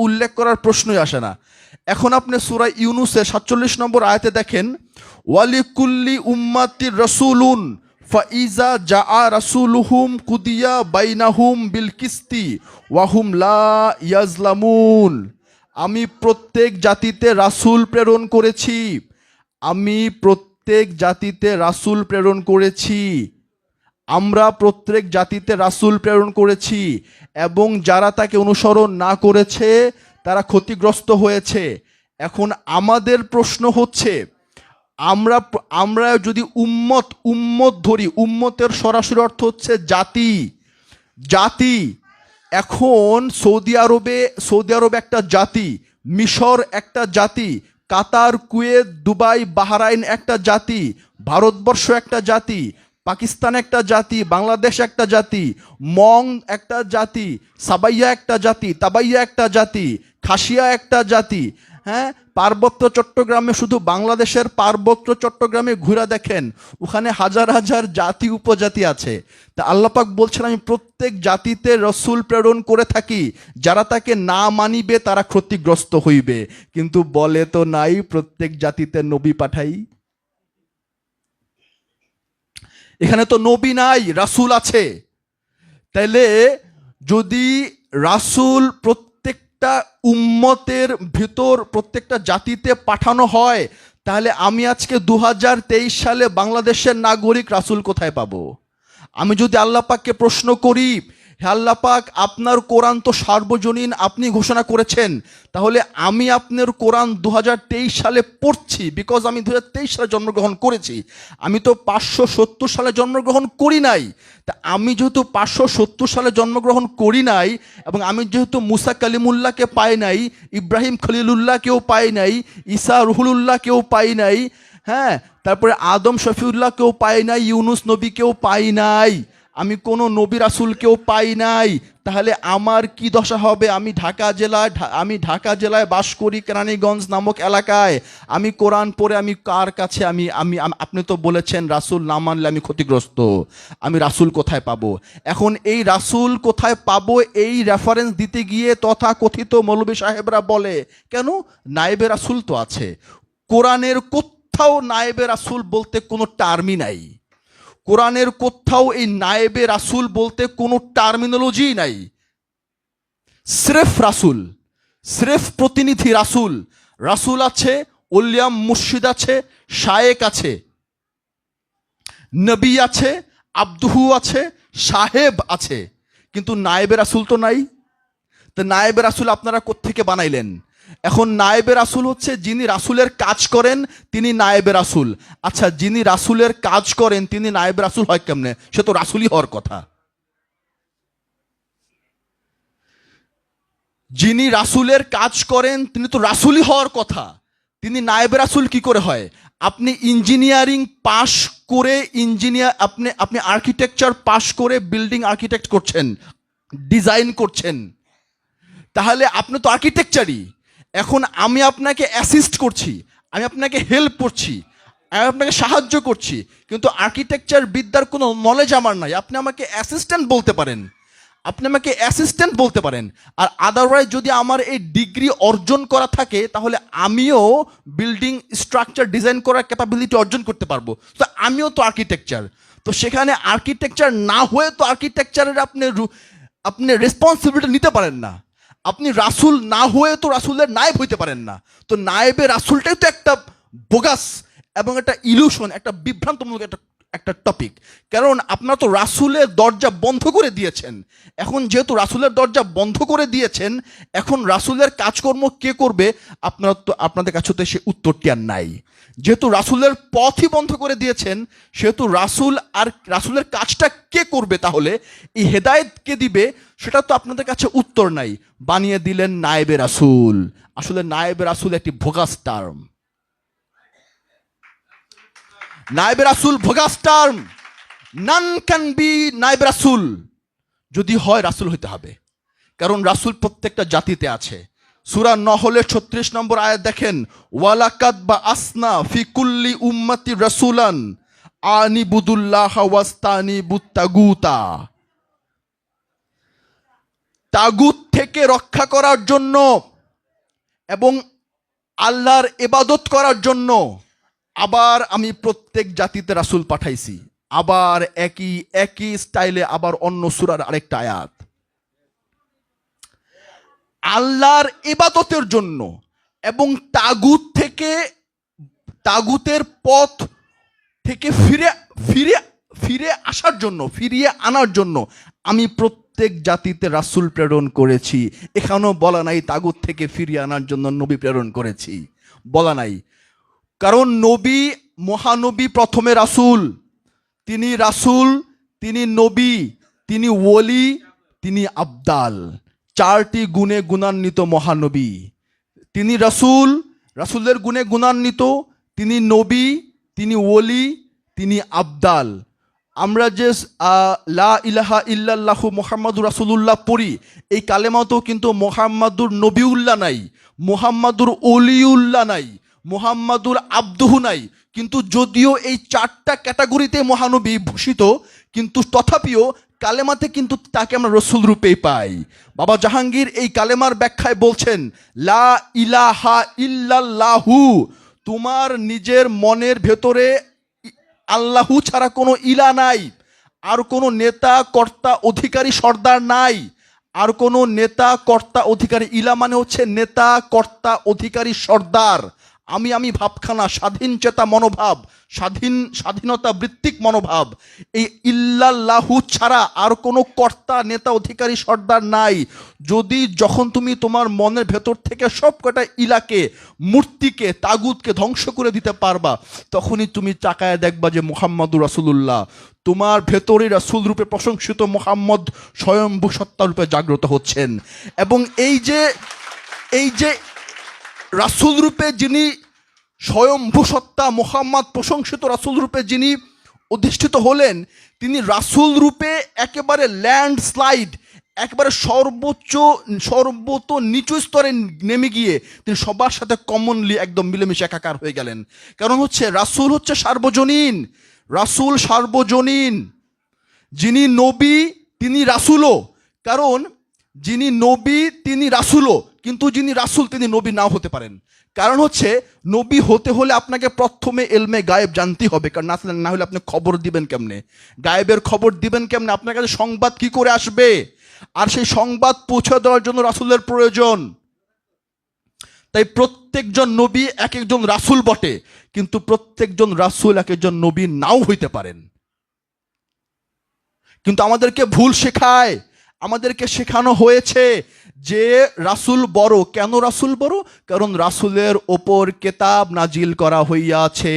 উল্লেখ করার প্রশ্নই আসে না। এখন আপনি সূরা ইউনূসের ৪৭ নম্বর আয়াতে দেখেন, ওয়ালিকুল্লি উম্মাতির রাসূলুন ফাইজা জাআ রাসূলুহুম কুদিয়া বাইনাহুম বিল কিসতি ওয়াহুম লা ইয়াজলামুন। আমি প্রত্যেক জাতিতে রাসূল প্রেরণ করেছি, আমি প্রত্যেক জাতিতে রাসূল প্রেরণ করেছি, আমরা প্রত্যেক জাতিতে রাসূল প্রেরণ করেছি, এবং যারা তাকে অনুসরণ না করেছে তারা ক্ষতিগ্রস্ত হয়েছে। এখন আমাদের প্রশ্ন হচ্ছে, আমরা আমরা যদি উম্মত ধরি, উম্মতের সরাসরি অর্থ হচ্ছে জাতি। জাতি এখন সৌদি আরবে একটা জাতি, মিশর একটা জাতি, কাতার, কুয়েত, দুবাই, বাহরাইন একটা জাতি, ভারতবর্ষ একটা জাতি, পাকিস্তান একটা জাতি, বাংলাদেশ একটা জাতি, মং একটা জাতি, সাবাইয়া একটা জাতি, তাবাইয়া একটা জাতি, খাসিয়া একটা জাতি। হ্যাঁ, পার্বত্য চট্টগ্রামে, শুধু বাংলাদেশের পার্বত্য চট্টগ্রামে ঘুরে দেখেন, ওখানে হাজার হাজার জাতি উপজাতি আছে। তা আল্লাহ পাক বলছেন, আমি প্রত্যেক জাতিতে রসুল প্রেরণ করে থাকি, যারা তাকে না মানিবে তারা ক্ষতিগ্রস্ত হইবে। কিন্তু বলে তো নাই প্রত্যেক জাতিতে নবী পাঠাই। এখানে তো নবী নাই, রাসূল আছে। তাইলে যদি রাসূল প্রত্যেকটা উম্মতের ভিতর প্রত্যেকটা জাতিতে পাঠানো হয়, তাহলে আমি আজকে 2023 সালে বাংলাদেশের নাগরিক রাসূল কোথায় পাবো? আমি যদি আল্লাহ পাককে প্রশ্ন করি, হে আল্লাহ পাক, আপনার কোরআন তো সার্বজনীন, আপনি ঘোষণা করেছেন, তাহলে আমি আপনার কোরআন 2023 সালে পড়ছি, বিকজ আমি 2023 সালে জন্মগ্রহণ করেছি। আমি তো 570 সালে জন্মগ্রহণ করি নাই। তা আমি যেহেতু 570 সালে জন্মগ্রহণ করি নাই, এবং আমি যেহেতু মুসা কালিমুল্লাহকে পাই নাই, ইব্রাহিম খলিলুল্লাহকেও পাই নাই, ঈসা রুহুলুল্লাহকেও পাই নাই, হ্যাঁ, তারপরে আদম শফিউল্লাহকেও পাই নাই, ইউনুস নবীকেও পাই নাই, আমি কোনো নবী রাসূলকেও পাই নাই, তাহলে আমার কি দশা হবে? আমি ঢাকা জেলায় বাস করি, কেরানীগঞ্জ নামক এলাকায়। আমি কোরআন পড়ে আমি কার কাছে আপনি তো বলেছেন রাসূল না মানলে আমি ক্ষতিগ্রস্ত, আমি রাসূল কোথায় পাবো? এখন এই রাসূল কোথায় পাবো এই রেফারেন্স দিতে গিয়ে তথা কথিত মৌলভী সাহেবরা বলে, কেন, নায়েবে রাসূল তো আছে। কোরআনের কোথাও নায়েবে রাসূল বলতে কোনো টার্মই নাই। কোরআনের কোথাও এই নায়েবে রাসূল বলতে কোনো টার্মিনোলজি নাই। স্রেফ রাসূল, স্রেফ প্রতিনিধি রাসূল। রাসূল আছে, ওলিয়াম মুর্শিদ আছে, শায়েক আছে, নবী আছে, আব্দুহু আছে, সাহেব আছে, কিন্তু নায়েবে রাসূল তো নাই। তো নায়েবে রাসূল আপনারা কোত্থেকে বানাইলেন? এখন নায়েবে রাসূল হচ্ছে যিনি রাসূলের কাজ করেন, তিনি নায়েবে রাসূল। আচ্ছা, যিনি রাসূলের কাজ করেন তিনি নায়েবে রাসূল হয় কেমনে? সে তো রাসূলই হওয়ার কথা। যিনি রাসূলের কাজ করেন তিনি তো রাসূলই হওয়ার কথা, তিনি নায়েবে রাসূল কি করে হয়? আপনি ইঞ্জিনিয়ারিং পাশ করে আপনি আর্কিটেকচার পাশ করে বিল্ডিং আর্কিটেক্ট করছেন, ডিজাইন করছেন, তাহলে আপনি তো আর্কিটেকচারই। এখন আমি আপনাকে অ্যাসিস্ট করছি, আমি আপনাকে হেল্প করছি, আমি আপনাকে সাহায্য করছি, কিন্তু আর্কিটেকচার বিদ্যার কোনো নলেজ আমার নাই। আপনি আমাকে অ্যাসিস্ট্যান্ট বলতে পারেন, আর আদারওয়াইজ যদি আমার এই ডিগ্রি অর্জন করা থাকে, তাহলে আমিও বিল্ডিং স্ট্রাকচার ডিজাইন করার ক্যাপাবিলিটি অর্জন করতে পারবো। তো আমিও তো আর্কিটেকচার। তো সেখানে আর্কিটেকচার না হয়ে তো আর্কিটেকচারের আপনি রেসপন্সিবিলিটি নিতে পারেন না। আপনি রাসূল না হয়ে তো রাসূলের নায়েব হইতে পারেন না। তো নায়েবে রাসূলটাই তো একটা বোগাস এবং একটা ইলুশন, একটা বিভ্রান্তমূলক একটা টপিক। কারণ আপনারা তো রাসূলের দরজা বন্ধ করে দিয়েছেন। এখন যেহেতু রাসূলের দরজা বন্ধ করে দিয়েছেন, এখন রাসূলের কাজকর্ম কে করবে? আপনাদের কাছে তো সে উত্তরটি আর নাই। যেহেতু রাসূলের পথই বন্ধ করে দিয়েছেন, সেহেতু রাসূলের কাজটা কে করবে? তাহলে এই হেদায়েত কে দিবে? সেটা তো আপনাদের কাছে উত্তর নাই। বানিয়ে দিলেন নায়েবে রাসূল। আসলে নায়েবে রাসূল একটি ভোগাস টার্ম। নায়েবে রাসূল ভোগাস টার্ম। নান ক্যান বি নায়েবে রাসূল। যদি হয় রাসূল হইতে হবে, কারণ রাসূল প্রত্যেকটা জাতিতে আছে। সূরা নহলের 36 নম্বর আয়াত দেখেন, ওয়ালাকাদ বা আসনা ফি কুল্লি উম্মতি রাসূলান আনিবুদুল্লাহ ওয়াস্তানিবুত তাগুতা। তাগুত থেকে রক্ষা করার জন্য এবং আল্লাহর ইবাদত করার জন্য আবার আমি প্রত্যেক জাতিতে রাসূল পাঠাইছি। আবার একই স্টাইলে আবার অন্য সূরার আরেকটা আয়াত, আল্লাহর ইবাদতের জন্য এবং তাগুতের পথ থেকে ফিরে আসার জন্য, ফিরিয়ে আনার জন্য আমি প্রত্যেক জাতিতে রাসূল প্রেরণ করেছি। এখানেও বলা নাই তাগুত থেকে ফিরিয়ে আনার জন্য নবী প্রেরণ করেছি, বলা নাই। কারণ মহানবী প্রথমে রাসূল, তিনি নবী, তিনি ওলি, তিনি আবদাল, 4টি গুণে গুণান্বিত মহানবী। তিনি রাসূলের গুণে গুণান্বিত, তিনি নবী, তিনি ওলি, তিনি আবদাল। আমরা যে লা ইলাহা ইল্লাল্লাহু মুহাম্মাদুর রাসূলুল্লাহ পড়ি, এই কালেমাতেও কিন্তু মুহাম্মাদুর নবীউল্লাহ নাই, মুহাম্মাদুর ওলিউল্লাহ নাই, মুহাম্মাদুর আব্দুহু নাই। কিন্তু যদিও এই 4টা ক্যাটাগরিতে মহানবী ভূষিত, কিন্তু তথাপিও কালেমাতে কিন্তু তাকে আমরা রসুল রূপেই পাই। বাবা জাহাঙ্গীর এই কালেমার ব্যাখ্যায় বলছেন, লা ইলাহা ইল্লাল্লাহু, তোমার নিজের মনের ভেতরে আল্লাহু ছাড়া কোনো ইলা নাই, আর কোনো নেতা কর্তা অধিকারী সর্দার নাই, আর কোনো নেতা কর্তা অধিকারী, ইলা মানে হচ্ছে নেতা কর্তা অধিকারী সর্দার। আমি ভাবখানা, স্বাধীন চেতা মনোভাব, স্বাধীনতা বৃত্তিক মনোভাব। এই ইল্লাল্লাহু ছাড়া আর কোনো কর্তা নেতা অধিকারী সর্দার নাই। যখন তুমি তোমার মনের ভেতর থেকে সব কটা ইলাকে, মূর্তিকে, তাগুতকে ধ্বংস করে দিতে পারবা, তখনই তুমি তাকায় দেখবা যে মুহাম্মাদুর রাসূলুল্লাহ, তোমার ভেতরে রাসূল রূপে প্রশংসিত মুহাম্মদ স্বয়ম্ভূ সত্তা রূপে জাগ্রত হচ্ছেন। এবং এই যে রাসূল রূপে যিনি স্বয়ম্ভূ সত্তা, মুহাম্মদ প্রশংসিত রাসূল রূপে যিনি অধিষ্ঠিত হলেন, তিনি রাসূল রূপে একেবারে ল্যান্ডস্লাইড, একেবারে সর্বত নিচু স্তরে নেমে গিয়ে তিনি সবার সাথে কমনলি একদম মিলেমিশে একাকার হয়ে গেলেন। কারণ হচ্ছে রাসূল হচ্ছে সার্বজনীন, রাসূল সার্বজনীন। যিনি নবী তিনি রাসূলও, কারণ যিনি নবী তিনি রাসূলও, কিন্তু যিনি রাসূল তিনি নবী নাও হতে পারেন। কারণ হচ্ছে নবী হতে হলে আপনাকে প্রথমে এলমে গায়েব জানতে হবে, কারণ না হলে আপনি খবর দিবেন কেমনে, গায়েবের খবর দিবেন কেমনে, আপনার কাছে সংবাদ কি করে আসবে? আর সেই সংবাদ পৌঁছে দেওয়ার জন্য রাসূলের প্রয়োজন। তাই প্রত্যেকজন নবী এক একজন রাসূল বটে, কিন্তু প্রত্যেকজন রাসূল এক একজন নবী নাও হইতে পারেন। কিন্তু আমাদেরকে ভুল শেখায়, আমাদেরকে শেখানো হয়েছে যে রাসূল বড়। কেন রাসূল বড়? কারণ রাসূলের ওপর কেতাব নাজিল করা হইয়াছে।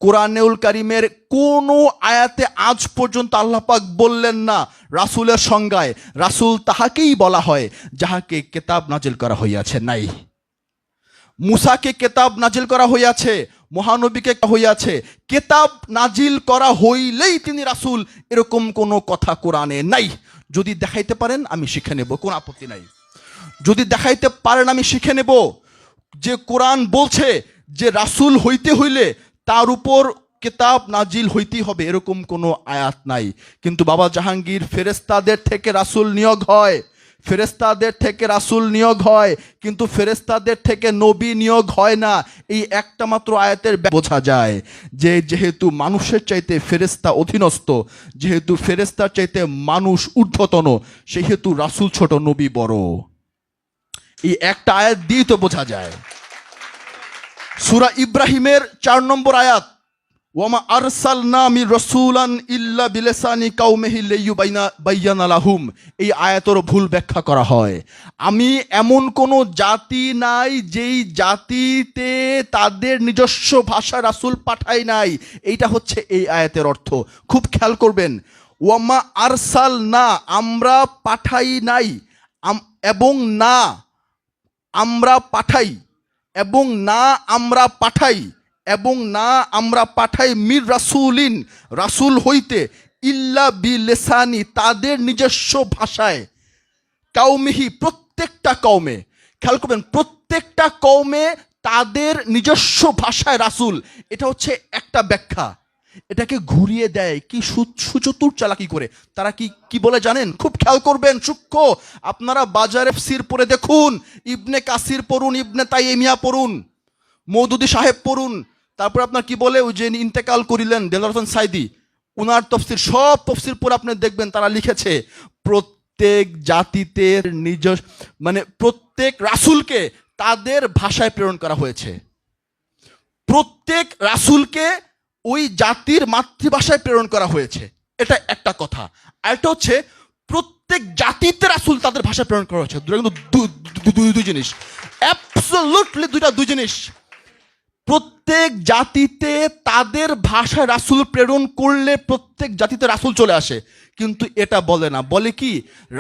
কোরআনুল কারীমের কোন আয়াতে আজ পর্যন্ত আল্লাহ পাক বললেন না রাসূলের সংজ্ঞায় রাসূল তাহাকেই বলা হয় যাহাকে কেতাব নাজিল করা হইয়াছে। নাই, মুসাকে কেতাব নাজিল করা হইয়াছে, মহানবীকে হইয়াছে। কেতাব নাজিল করা হইলেই তিনি রাসূল, এরকম কোনো কথা কোরআনে নাই। যদি দেখাইতে পারেন আমি শিখে নেব, কোনো আপত্তি নাই। যদি দেখাইতে পারেন আমি শিখে নেব যে কোরআন বলছে যে রাসূল হইতে হইলে তার উপর কেতাব নাজিল হইতেই হবে, এরকম কোনো আয়াত নাই। কিন্তু বাবা জাহাঙ্গীর, ফেরেশতাদের থেকে রাসূল নিয়োগ হয়, ফেরেশতাদের থেকে রাসূল নিয়োগ হয়, কিন্তু ফেরেশতাদের থেকে নবী নিয়োগ হয় না। এই একটা মাত্র আয়াতের বোঝা যায় যে যেহেতু মানুষের চাইতে ফেরেশতা অধীনস্থ, যেহেতু ফেরেশতার চাইতে মানুষ ঊর্ধ্বতন, সেহেতু রাসূল ছোট নবী বড়। এই একটা আয়াত দিয়ে তো বোঝা যায়। সূরা ইব্রাহিমের 4 নম্বর আয়াত, ওয়ামা আরসালনা মির রাসূলান ইল্লা বিলিসানি কাওমিহি লিয়ুবাইয়ানা লাহুম, এই আয়াতের ভুল ব্যাখ্যা করা হয়। আমি এমন কোনো জাতি নাই যেই জাতিতে তাদের নিজস্ব ভাষা রাসূল পাঠাই নাই, এইটা হচ্ছে এই আয়াতের অর্থ। খুব খেয়াল করবেন, ওয়ামা আরসালনা আমরা পাঠাই নাই, এবং না আমরা পাঠাই, এবং না আমরা পাঠাই, এবং না আমরা পাঠাই মির রাসূলিন রাসূল হইতে, ইল্লা বিলিসানি তাদের নিজস্ব ভাষায়, কাউমিহি প্রত্যেকটা কওমে, খেয়াল করবেন প্রত্যেকটা কওমে তাদের নিজস্ব ভাষায় রাসূল। এটা হচ্ছে একটা ব্যাখ্যা। এটাকে ঘুরিয়ে দেয় কি সুচতুর চালাকি করে। তারা কি কি বলে জানেন? খুব খেয়াল করবেন, সূক্ষ্ম। আপনারা বাজারে সির পড়ে দেখুন, ইবনে কাসির পড়ুন, ইবনে তাইমিয়া পড়ুন, মওদুদি সাহেব পড়ুন, তারপর আপনার কি বলে ওই যে ইন্তেকাল করিলেন দেলোয়ার হোসেন সাইদি, উনার তফসির, সব তফসির পড়ে আপনি দেখবেন তারা লিখেছে প্রত্যেক জাতিতে নিজস্ব, মানে প্রত্যেক রাসূলকে তাদের ভাষায় প্রেরণ করা হয়েছে। প্রত্যেক রাসূলকে ওই জাতির মাতৃভাষায় প্রেরণ করা হয়েছে, এটা একটা কথা। আর এটা হচ্ছে প্রত্যেক জাতিতে রাসূল তাদের ভাষায় প্রেরণ করা হয়েছে। কিন্তু দুই জিনিস, অ্যাবসলিউটলি দুই জিনিস। প্রত্যেক জাতিতে তাদের ভাষায় রাসূল প্রেরণ করলে প্রত্যেক জাতিতে রাসূল চলে আসে, কিন্তু এটা বলে না, বলে কি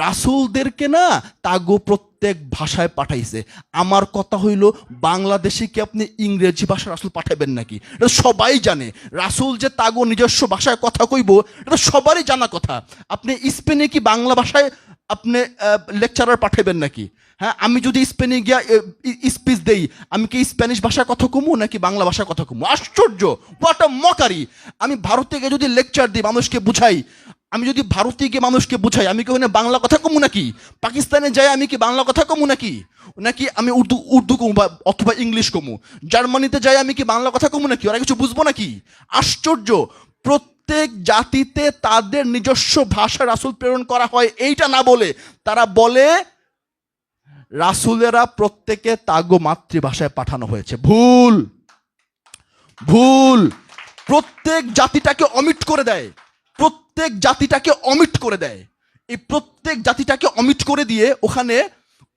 রাসূলদেরকে না তাগো প্রত্যেক ভাষায় পাঠাইছে। আমার কথা হইল, বাংলাদেশে কি আপনি ইংরেজি ভাষায় রাসূল পাঠাবেন নাকি? এটা সবাই জানে রাসূল যে তাগো নিজস্ব ভাষায় কথা কইব, এটা সবারই জানা কথা। আপনি স্পেনে কি বাংলা ভাষায় আপনি লেকচারার পাঠাবেন নাকি? হ্যাঁ, আমি যদি স্পেনে গিয়া স্পিচ দেই, আমি কি স্প্যানিশ ভাষায় কথা কমু নাকি বাংলা ভাষায় কথা কমু? আশ্চর্য, হোয়াট আ মকারি। আমি ভারতে গিয়ে যদি লেকচার দিই, মানুষকে বুঝাই, আমি যদি ভারতে গিয়ে মানুষকে বুঝাই, আমি কি ওখানে বাংলা কথা কমু নাকি? পাকিস্তানে যাই আমি কি বাংলা কথা কমু নাকি? নাকি আমি উর্দু কমু অথবা ইংলিশ কমু? জার্মানিতে যাই আমি কি বাংলা কথা কমু নাকি? ওরা কিছু বুঝবো নাকি? আশ্চর্য। প্রত্যেক জাতিতে তাদের নিজস্ব ভাষা রাসূল প্রেরণ করা হয়, এইটা না বলে তারা বলে রাসূলেরা প্রত্যেকে তাগো মাতৃভাষায় পাঠানো হয়েছে। ভুল, ভুল। প্রত্যেক জাতিটাকে অমিট করে দেয়, প্রত্যেক জাতিটাকে অমিট করে দেয়। এই প্রত্যেক জাতিটাকে অমিট করে দিয়ে ওখানে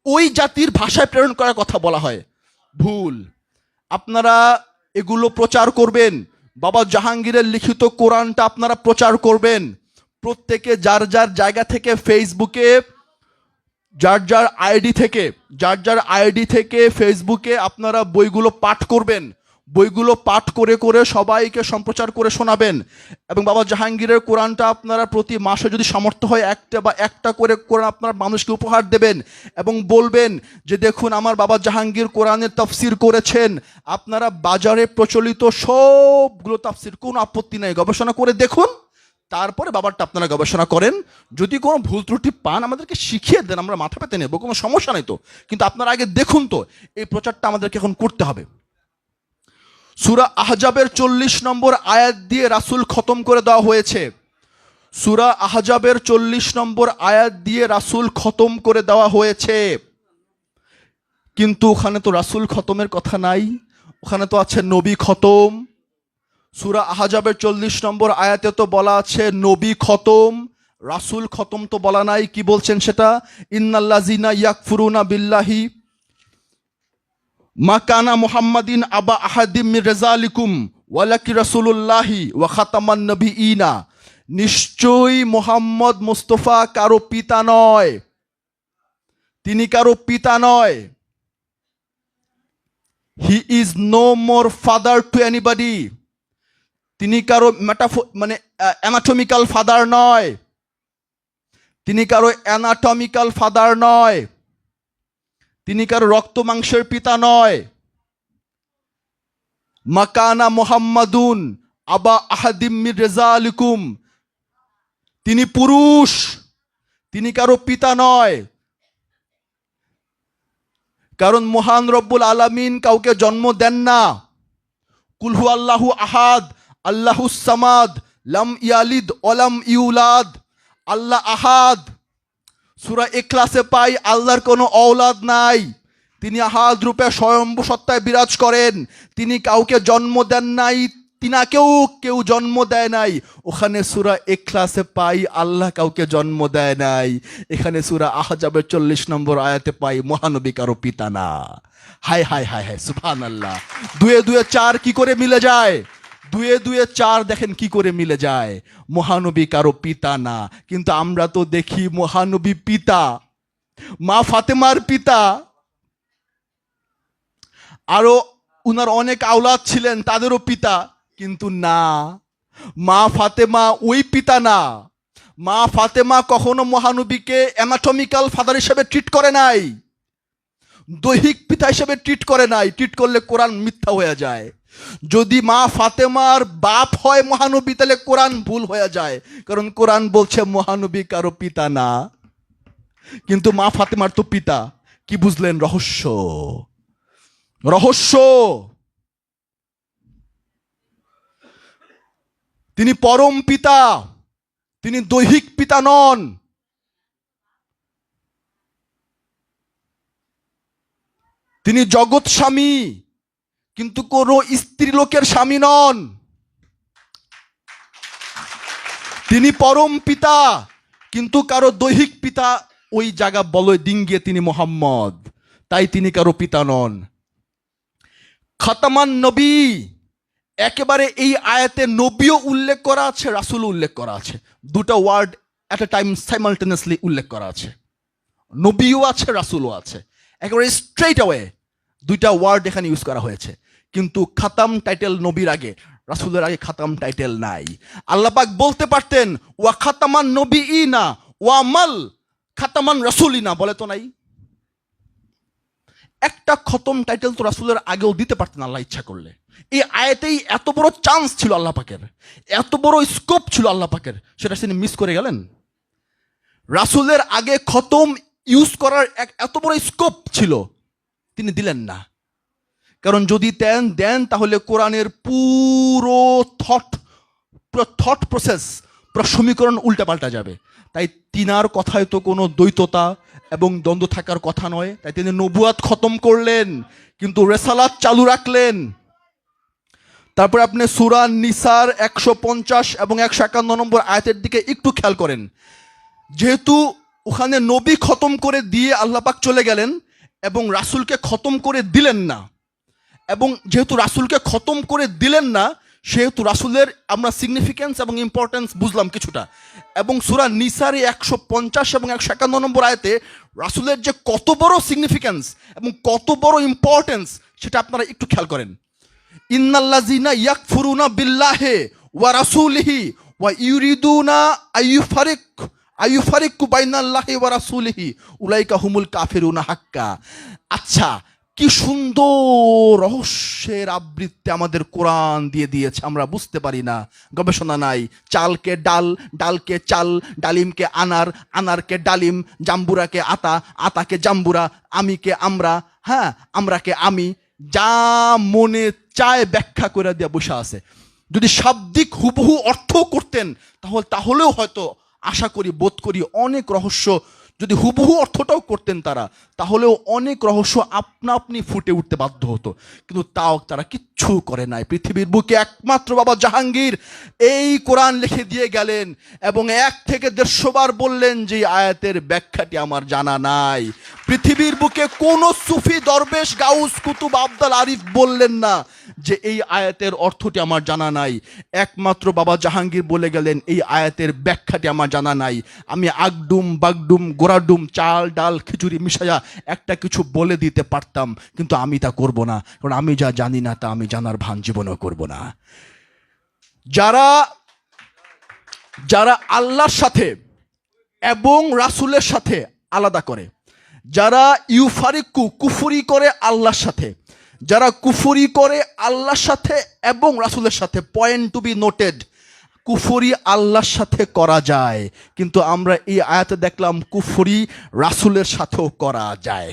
ওই জাতির ভাষায় প্রেরণ করার কথা বলা হয়। ভুল। আপনারা এগুলো প্রচার করবেন, বাবা জাহাঙ্গীরের লিখিত কোরআনটা আপনারা প্রচার করবেন। প্রত্যেকে যার যার জায়গা থেকে ফেসবুকে, যার যার আইডি থেকে ফেসবুকে আপনারা বইগুলো পাঠ করবেন, বইগুলো পাঠ করে করে সবাইকে সম্প্রচার করে শোনাবেন। এবং বাবা জাহাঙ্গীরের কোরআনটা আপনারা প্রতি মাসে যদি সামর্থ্য হয় একটা করে কোরআন আপনারা মানুষকে উপহার দেবেন এবং বলবেন যে দেখুন আমার বাবা জাহাঙ্গীর কোরআনের তাফসির করেছেন। আপনারা বাজারে প্রচলিত সবগুলো তাফসির, কোনো আপত্তি নেই, গবেষণা করে দেখুন, তারপরে বাবারটা আপনারা গবেষণা করেন। যদি কোনো ভুল ত্রুটি পান আমাদেরকে শিখিয়ে দেন, আমরা মাথা পেতে নেব, কোনো সমস্যা নেই তো। কিন্তু আপনারা আগে দেখুন তো, এই প্রচারটা আমাদেরকে এখন করতে হবে। সূরা আহজাবের 40 নম্বর আয়াত দিয়ে রাসূল খতম করে দেওয়া হয়েছে। সূরা আহজাবের 40 নম্বর আয়াত দিয়ে রাসূল খতম করে দেওয়া হয়েছে, কিন্তু ওখানে তো রাসূল খতমের কথা নাই, ওখানে তো আছে নবী খতম। সূরা আহজাবের 40 নম্বর আয়াতে তো বলা আছে নবী খতম, রাসূল খতম তো বলা নাই। কি বলছেন সেটা? ইন্নাল্লাযিনা ইয়াকফুরুনা বিল্লাহি মা কানা মুহাম্মাদিন আবা আহাদিম মির রিজালিকুম ওয়ালাকি রাসূলুল্লাহি ওয়া খাতামান নবিয়িনা। নিশ্চয়ই মুহাম্মদ মুস্তাফা কারো পিতা নয়, তিনি কারো পিতা নয়। He is no more father to anybody. তিনি কারো মানে অ্যানাটমিক্যাল ফাদার নয়, তিনি কারো অ্যানাটমিক্যাল ফাদার নয়, তিনি কারো রক্ত মাংসের পিতা নয়। মাকানা মুহাম্মাদুন আবা আহাদিম মির রিজালিকুম, তিনি পুরুষ, তিনি কারো পিতা নয়। কারণ মহান রব্বুল আলামিন কাউকে জন্ম দেন না। কুল হু আল্লাহু আহাদ আল্লাহুস সামাদ লাম ইয়ালিদ ওয়ালাম ইউলাদ। আল্লাহ আহাদ। সূরা ইখলাসে পাই আল্লাহর কোনো ঔলাদ নাই, তিনি আহাদ রূপে স্বয়ম্ভু সত্তায় বিরাজ করেন, তিনি কাউকে জন্ম দেন নাই, তিনাকেও কেউ জন্ম দেয় নাই। ওখানে সূরা ইখলাসে পাই আল্লাহ কাউকে জন্ম দেয় নাই, এখানে সূরা আহজাবের 40 নম্বর আয়াতে পাই মহানবী কারো পিতা না। হায় হায় হায় হায়, সুবহানাল্লাহ। 2 2 4 কি করে মিলে যায়? 2 2 4 দেখেন কি করে মিলে যায়। মহানবী কারো পিতা না, কিন্তু আমরা তো দেখি মহানবী পিতা, মা ফাতেমার পিতা, আরো উনার অনেক আওলাদ ছিলেন তাদেরও পিতা, কিন্তু না, মা ফাতেমা ওই পিতা না। মা ফাতেমা কখনো মহানবীকে অ্যানাটমিক্যাল ফাদার হিসেবে ট্রিট করে নাই, দৈহিক পিতা হিসেবে ট্রিট করে নাই, ট্রিট করলে কোরআন মিথ্যা হয়ে যায়। যদি মা ফাতেমার বাপ হয় মহানবী, তাহলে কোরআন ভুল হয়ে যায়, কারণ কোরআন বলছে মহানবী কারো পিতা না, কিন্তু মা ফাতেমার তো পিতা। কি বুঝলেন? রহস্য, রহস্য। তিনি পরম পিতা, তিনি দৈহিক পিতা নন। তিনি জগৎ স্বামী, কিন্তু কোন স্ত্রী লোকের স্বামী নন। তিনি পরম পিতা, কিন্তু কারো দৈহিক পিতা ওই জায়গা বলয় ডিঙ্গিয়ে তিনি মোহাম্মদ, তাই তিনি কারো পিতা নন। খাতামান নবী, একেবারে এই আয়াতে নবীও উল্লেখ করা আছে, রাসূল উল্লেখ করা আছে। দুটা word at a time simultaneously উল্লেখ করা আছে, নবীও আছে রাসূলও আছে, একেবারে স্ট্রেট অ্যাওয়ে দুইটা ওয়ার্ড এখানে ইউজ করা হয়েছে। কিন্তু খাতাম টাইটেল নবীর আগে, রাসূলের আগে খাতাম টাইটেল নাই। আল্লাহ পাক বলতে পারতেন ওয়া খাতামান নবিয়িনা ওয়া মাল খাতামান রাসূলিনা, বলে তো নাই। একটা খতম টাইটেল তো রাসূলের আগেও দিতে পারতেন আল্লাহ ইচ্ছা করলে। এই আয়াতেই এত বড় চান্স ছিল আল্লাহ পাকের, এত বড় স্কোপ ছিল আল্লাহ পাকের, সেটা তিনি মিস করে গেলেন। রাসূলের আগে খতম ইউজ করার এত বড় স্কোপ ছিল, তিনি দিলেন না। কারণ যদি দেন তাহলে কোরআনের পুরো থট প্রসেস, পুরো সমীকরণ উল্টাপাল্টা যাবে। তাই তিনার কথায় তো কোনো দ্বৈততা এবং দ্বন্দ্ব থাকার কথা নয়, তাই তিনি নবুয়াত খতম করলেন, কিন্তু রেসালাত চালু রাখলেন। তারপরে আপনি সূরা নিসার 150 এবং 151 নম্বর আয়াতের দিকে একটু খেয়াল করেন। যেহেতু ওখানে নবী খতম করে দিয়ে আল্লাহ পাক চলে গেলেন এবং রাসূলকে খতম করে দিলেন না, এবং যেহেতু রাসূলকে খতম করে দিলেন না, সেহেতু রাসূলের আমরা সিগনিফিকেন্স এবং ইম্পর্টেন্স বুঝলাম কিছুটা। এবং সূরা নিসার 150 এবং 151 নম্বর আয়াতে রাসূলের যে কত বড় সিগনিফিকেন্স এবং কত বড় ইম্পর্টেন্স, সেটা আপনারা একটু খেয়াল করেন। ইন্নাল্লাযিনা ইয়াকফুরুনা বিল্লাহি ওয়া রাসূলিহি ওয়া ইউরিদুনা আইয়ুফারিকু বাইনাল্লাহি ওয়া রাসূলিহি উলাইকা হুমুল কাফিরুনা হাক্কা। আচ্ছা, কি সুন্দর রহস্যের আবৃত্তি আমাদের কোরআন দিয়ে দিয়েছে, আমরা বুঝতে পারি না, গবেষণা নাই। চালকে ডাল, ডালকে চাল, ডালিমকে আনার, আনারকে ডালিম, জাম্বুরাকে আতা, আতাকে জাম্বুরা, আমিকে আমরা, হ্যাঁ আমরাকে আমি, যা মনে চায় ব্যাখ্যা করে দিয়ে বসে আছে। যদি শাব্দিক হুবহু অর্থ করতেন তাহলেও হয়তো আশা করি, বোধ করি অনেক রহস্য, যদি হুবহু অর্থটাও করতেন তারা, তাহলেও অনেক রহস্য আপনা আপনি ফুটে উঠতে বাধ্য হতো। কিন্তু তাও তারা কিচ্ছু করে নাই। পৃথিবীর বুকে একমাত্র বাবা জাহাঙ্গীর এই কোরআন লিখে দিয়ে গেলেন এবং 1 থেকে 150 বার বললেন যে আয়াতের ব্যাখ্যাটি আমার জানা নাই। পৃথিবীর বুকে কোন সুফি দরবেশ গাউস কুতুব আব্দুল আরিফ বললেন না যে এই আয়াতের অর্থটি আমার জানা নাই। একমাত্র বাবা জাহাঙ্গীর বলে গেলেন এই আয়াতের ব্যাখ্যাটি আমার জানা নাই। আমি আগডুম বাগডুম গোড়াডুম চাল ডাল খিচুড়ি মিশাইয়া একটা কিছু বলে দিতে পারতাম, কিন্তু আমি তা করব না, কারণ আমি যা জানি না তা আমি জানার ভান জীবনেও করব না। যারা যারা আল্লাহর সাথে এবং রাসূলের সাথে আলাদা করে, যারা ইউফারিকু কুফরি করে আল্লাহর সাথে, যারা কুফরি করে আল্লাহর সাথে এবং রাসূলের সাথে, পয়েন্ট টু বি নোটেড, কুফরি আল্লাহর সাথে করা যায়, কিন্তু আমরা এই আয়াতে দেখলাম কুফরি রাসূলের সাথেও করা যায়।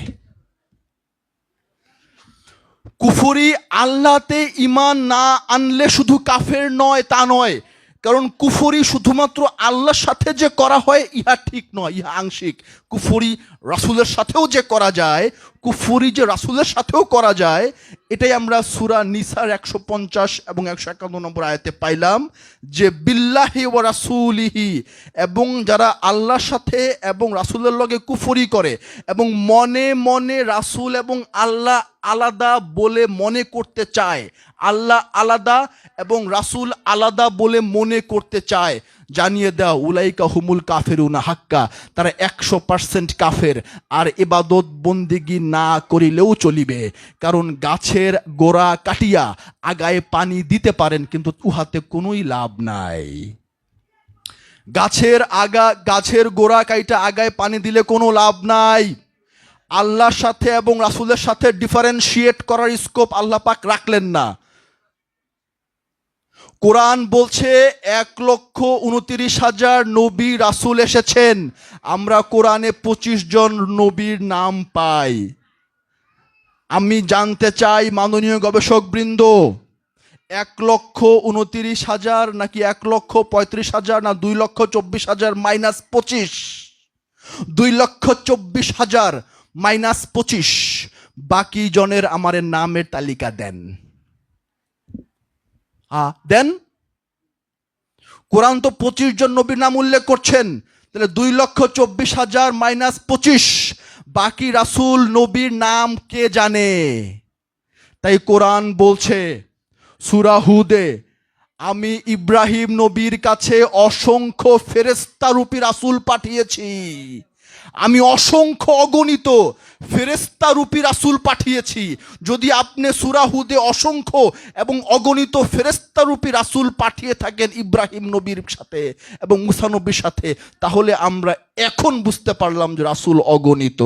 কুফরি আল্লাহতে ঈমান না আনলে শুধু কাফের নয় তা নয়, কারণ কুফরি শুধুমাত্র আল্লাহর সাথে যে করা হয় ইহা ঠিক নয়, ইহা আংশিক। কুফরি রাসূলের সাথেও যে করা যায়, কুফরি যে রাসূলের সাথেও করা যায়, এটাই আমরা সূরা নিসার 150 এবং 151 নম্বর আয়াতে পাইলাম যে বিল্লাহি ওয়া রাসূলিহি, এবং যারা আল্লাহর সাথে এবং রাসূলের লগে কুফরি করে এবং মনে মনে রাসূল এবং আল্লাহ আলাদা বলে মনে করতে চায়, আল্লাহ আলাদা এবং রাসূল আলাদা বলে মনে করতে চায়, জানিয়ে দাও উলাইকা হুমুল কাফিরুনা হাক্কা, তারা 100% কাফের। আর ইবাদত বন্দেগী না করিলেও চলিবে, কারণ গাছের গোড়া কাটিয়া আগায় পানি দিতে পারেন, কিন্তু উহাতে কোনোই লাভ নাই। গাছের গোড়া কাইটা আগায় পানি দিলে কোনো লাভ নাই। আল্লাহর সাথে এবং রাসূলের সাথে ডিফারেন্সিয়েট করার স্কোপ আল্লাহ পাক রাখলেন না। কোরআন বলছে 1,29,000 নবী রাসূল এসেছেন, আমরা কোরআনে 25 জন নবীর নাম পাই। আমি জানতে চাই মাননীয় গবেষকবৃন্দ, 1,29,000 নাকি 1,35,000 না 2,24,000 মাইনাস 25, 2,24,000 মাইনাস 25, বাকি জনের আমার নামের তালিকা দেন। দেন। কোরআন তো 25 জন নবীর নাম উল্লেখ করছেন, তাহলে 2,24,000 মাইনাস 25, বাকি রাসূল নবীর নাম কে জানে? তাই কোরআন বলছে সূরা হুদে, আমি ইব্রাহিম নবীর কাছে অসংখ্য ফেরেশতা রূপী রাসূল পাঠিয়েছি, আমি অসংখ্য অগণিত ফেরেশতা রূপী রাসূল পাঠিয়েছি। যদি আপনি সূরা হুদে অসংখ্য এবং অগণিত ফেরেশতা রূপী রাসূল পাঠিয়ে থাকেন ইব্রাহিম নবীর সাথে এবং মুসা নবীর সাথে, তাহলে আমরা এখন বুঝতে পারলাম যে রাসূল অগণিত।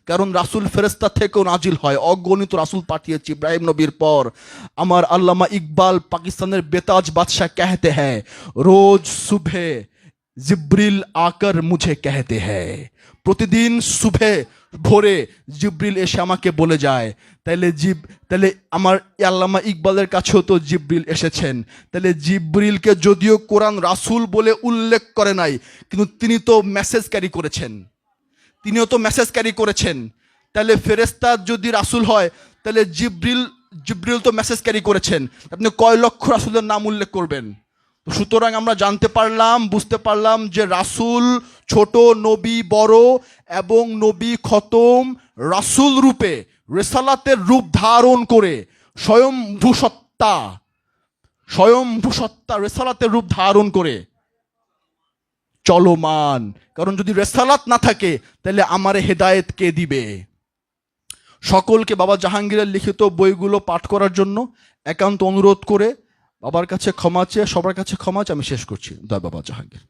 কারণ রাসূল ফেরেশতা থেকেও নাজিল হয়, অগণিত রাসূল পাঠিয়েছি ইব্রাহিম নবীর পর। আমার আল্লামা ইকবাল পাকিস্তানের বেতাজ বাদশাহ कहते हैं, রোজ সুবহে জিব্রিল আকার মুঝে कहते हैं, প্রতিদিন সুবহে ভোরে জিব্রিল এসে আমাকে বলে যায়। তাহলে আমার আল্লামা ইকবালের কাছেও তো জিব্রিল এসেছেন। তাহলে জিব্রিলকে যদিও কোরআন রাসূল বলে উল্লেখ করে নাই, কিন্তু তিনি তো মেসেজ ক্যারি করেছেন, তিনিও তো মেসেজ ক্যারি করেছেন। তাহলে ফেরেশতা যদি রাসূল হয়, তাহলে জিব্রিল তো মেসেজ ক্যারি করেছেন। আপনি কয় লক্ষ রাসূলের নাম উল্লেখ করবেন? সুতরাং আমরা জানতে পারলাম, বুঝতে পারলাম যে রাসূল ছোট, নবী বড় এবং নবী খতম রাসূল রূপে রিসালাতের রূপ ধারণ করে স্বয়ম্ভূ সত্তা রিসালাতের রূপ ধারণ করে চলমান। কারণ যদি রিসালাত না থাকে তাহলে আমারে হেদায়েত কে দিবে? সকলকে বাবা জাহাঙ্গীরের লিখিত বইগুলো পাঠ করার জন্য একান্ত অনুরোধ করে বাবার কাছে ক্ষমা চেয়ে, সবার কাছে ক্ষমা চেয়ে আমি শেষ করছি। দয় বাবা জাহাঙ্গীর।